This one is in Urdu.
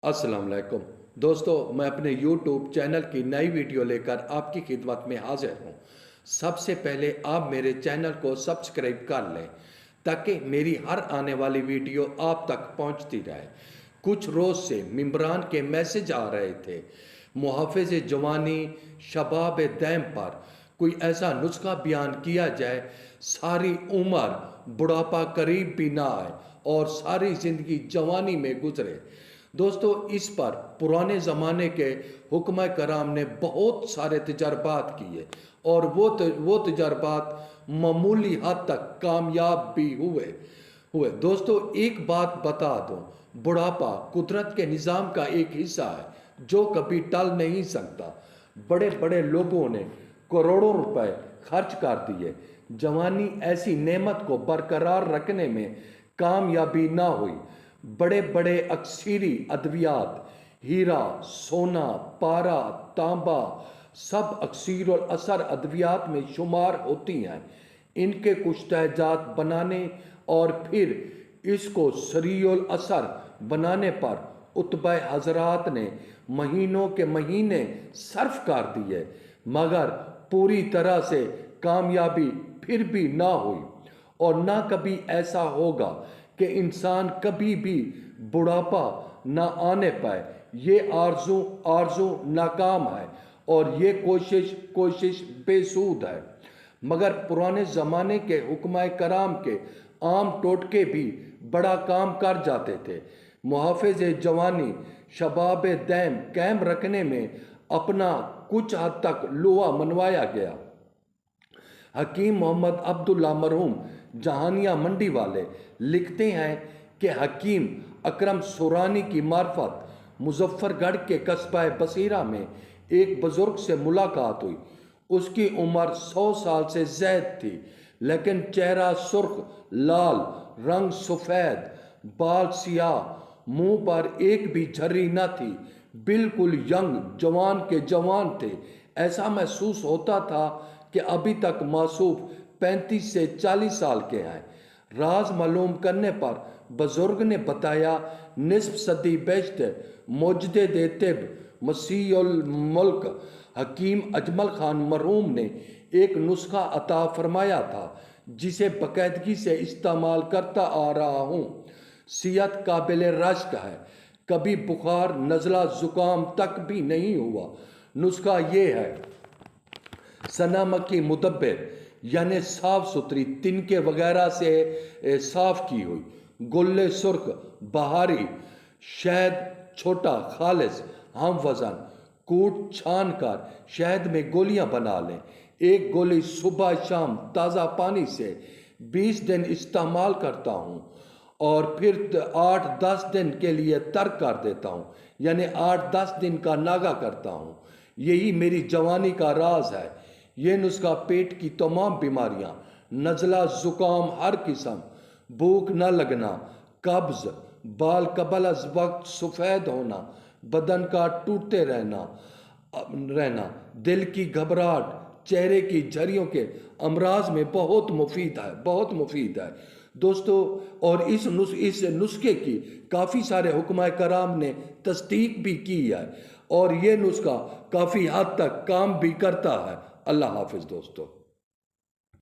السلام علیکم دوستو، میں اپنے یوٹیوب چینل کی نئی ویڈیو لے کر آپ کی خدمت میں حاضر ہوں۔ سب سے پہلے آپ میرے چینل کو سبسکرائب کر لیں تاکہ میری ہر آنے والی ویڈیو آپ تک پہنچتی رہے۔ کچھ روز سے ممبران کے میسج آ رہے تھے، محافظ جوانی شباب دائم پر کوئی ایسا نسخہ بیان کیا جائے ساری عمر بڑھاپا قریب بھی نہ آئے اور ساری زندگی جوانی میں گزرے۔ دوستو، اس پر پرانے زمانے کے حکمہ کرام نے بہت سارے تجربات کیے اور وہ تجربات معمولی حد تک کامیاب بھی ہوئے۔ دوستو، ایک بات بتا دوں، بڑھاپا قدرت کے نظام کا ایک حصہ ہے جو کبھی ٹل نہیں سکتا۔ بڑے بڑے لوگوں نے کروڑوں روپے خرچ کر دیے، جوانی ایسی نعمت کو برقرار رکھنے میں کامیابی نہ ہوئی۔ بڑے بڑے اکسیری ادویات، ہیرا، سونا، پارا، تانبا، سب اکثیر الاثر ادویات میں شمار ہوتی ہیں۔ ان کے کچھ تہجات بنانے اور پھر اس کو سریع الاثر بنانے پر اتباع حضرات نے مہینوں کے مہینے صرف کر دیے، مگر پوری طرح سے کامیابی پھر بھی نہ ہوئی، اور نہ کبھی ایسا ہوگا کہ انسان کبھی بھی بڑھاپا نہ آنے پائے۔ یہ آرزو ناکام ہے اور یہ کوشش بے سود ہے۔ مگر پرانے زمانے کے حکمہ کرام کے عام ٹوٹکے بھی بڑا کام کر جاتے تھے۔ محافظ جوانی شباب دائم قائم رکھنے میں اپنا کچھ حد تک لوہا منوایا گیا۔ حکیم محمد عبداللہ مرحوم جہانیہ منڈی والے لکھتے ہیں کہ حکیم اکرم سورانی کی معرفت مظفر گڑھ کے قصبہ بصیرہ میں ایک بزرگ سے ملاقات ہوئی۔ اس کی عمر 100 سال سے زائد تھی، لیکن چہرہ سرخ لال، رنگ سفید، بال سیاہ، منہ پر ایک بھی جھری نہ تھی، بالکل ینگ جوان کے جوان تھے۔ ایسا محسوس ہوتا تھا کہ ابھی تک موصوف 35 سے 40 سال کے ہیں۔ راز معلوم کرنے پر بزرگ نے بتایا، نصف صدی بیشتر مجدد طب مسیح الملک حکیم اجمل خان مرحوم نے ایک نسخہ عطا فرمایا تھا جسے باقاعدگی سے استعمال کرتا آ رہا ہوں۔ صحت قابل رشک ہے، کبھی بخار نزلہ زکام تک بھی نہیں ہوا۔ نسخہ یہ ہے: سنا مکی مدبر، یعنی صاف ستھری تنکے وغیرہ سے صاف کی ہوئی، گل سرخ بہاری، شہد چھوٹا خالص ہم وزن، کوٹ چھان کر شہد میں گولیاں بنا لیں۔ ایک گولی صبح شام تازہ پانی سے 20 دن استعمال کرتا ہوں اور پھر 8-10 دن کے لیے ترک کر دیتا ہوں، یعنی 8-10 دن کا ناغہ کرتا ہوں۔ یہی میری جوانی کا راز ہے۔ یہ نسخہ پیٹ کی تمام بیماریاں، نزلہ زکام ہر قسم، بھوک نہ لگنا، قبض، بال قبل از وقت سفید ہونا، بدن کا ٹوٹتے رہنا، دل کی گھبراہٹ، چہرے کی جھریوں کے امراض میں بہت مفید ہے دوستو۔ اور اس نسخے کی کافی سارے حکمہ کرام نے تصدیق بھی کی ہے، اور یہ نسخہ کافی حد تک کام بھی کرتا ہے۔ اللہ حافظ دوستو۔